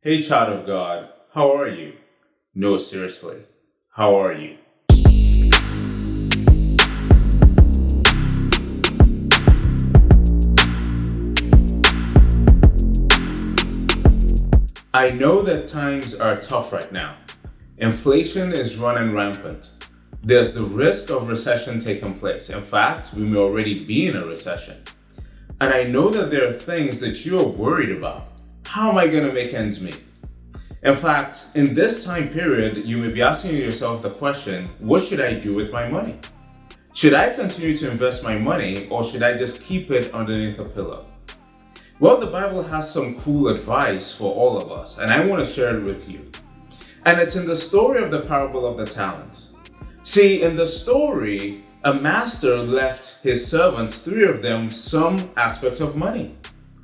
Hey, child of God, how are you? No, seriously, how are you? I know that times are tough right now. Inflation is running rampant. There's the risk of recession taking place. In fact, we may already be in a recession. And I know that there are things that you're worried about. How am I going to make ends meet? In fact, in this time period, you may be asking yourself the question, what should I do with my money? Should I continue to invest my money or should I just keep it underneath a pillow? Well, the Bible has some cool advice for all of us, and I want to share it with you. And it's in the story of the parable of the talents. See, in the story, a master left his servants, 3 of them, some aspects of money.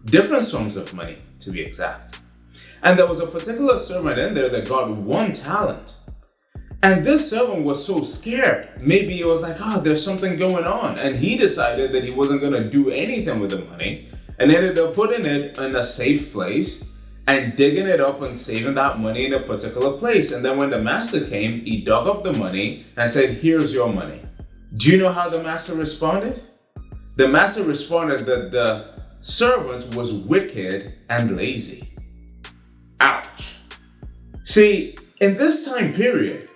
Different sums of money, to be exact. And there was a particular servant in there that got 1 talent. And this servant was so scared. Maybe it was like, there's something going on. And he decided that he wasn't going to do anything with the money and ended up putting it in a safe place and digging it up and saving that money in a particular place. And then when the master came, he dug up the money and said, here's your money. Do you know how the master responded? The master responded that the servant was wicked and lazy. Ouch. See, in this time period,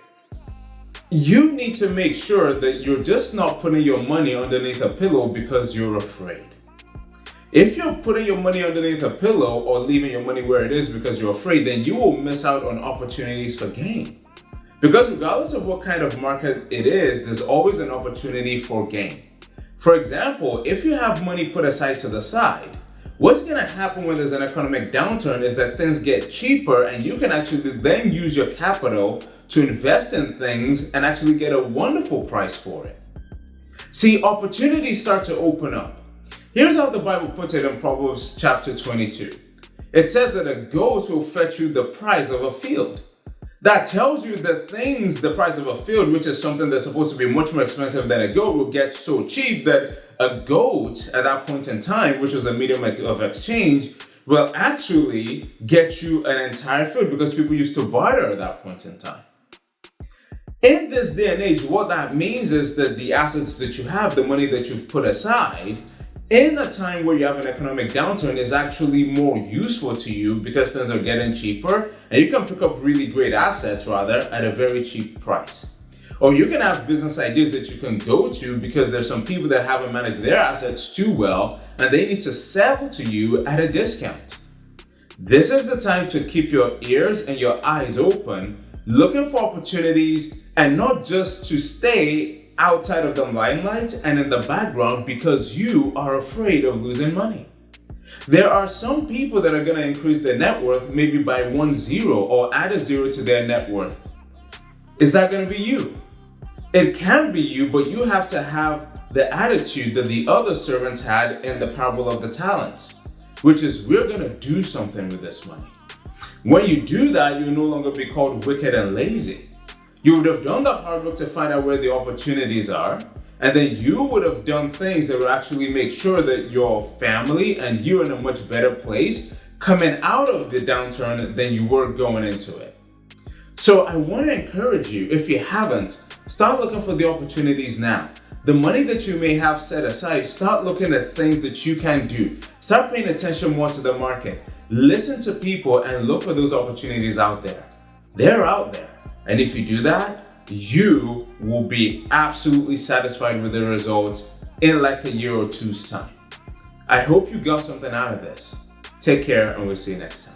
you need to make sure that you're just not putting your money underneath a pillow because you're afraid. If you're putting your money underneath a pillow or leaving your money where it is because you're afraid, then you will miss out on opportunities for gain. Because regardless of what kind of market it is, there's always an opportunity for gain. For example, if you have money put aside to the side, what's going to happen when there's an economic downturn is that things get cheaper and you can actually then use your capital to invest in things and actually get a wonderful price for it. See, opportunities start to open up. Here's how the Bible puts it in Proverbs chapter 22. It says that a goat will fetch you the price of a field. That tells you that the price of a field, which is something that's supposed to be much more expensive than a goat, will get so cheap that a goat at that point in time, which was a medium of exchange, will actually get you an entire field because people used to barter at that point in time. In this day and age, what that means is that the assets that you have, the money that you've put aside, in a time where you have an economic downturn is actually more useful to you because things are getting cheaper and you can pick up really great assets at a very cheap price. Or you can have business ideas that you can go to because there's some people that haven't managed their assets too well and they need to sell to you at a discount. This is the time to keep your ears and your eyes open, looking for opportunities and not just to stay outside of the limelight and in the background because you are afraid of losing money. There are some people that are going to increase their net worth maybe by 1 0 or add a 0 to their net worth. Is that going to be you? It can be you, but you have to have the attitude that the other servants had in the parable of the talents, which is we're going to do something with this money. When you do that, you'll no longer be called wicked and lazy. You would have done the hard work to find out where the opportunities are, and then you would have done things that would actually make sure that your family and you are in a much better place coming out of the downturn than you were going into it. So I want to encourage you, if you haven't, start looking for the opportunities now. The money that you may have set aside, start looking at things that you can do. Start paying attention more to the market. Listen to people and look for those opportunities out there. They're out there. And if you do that, you will be absolutely satisfied with the results in like a year or two's time. I hope you got something out of this. Take care and we'll see you next time.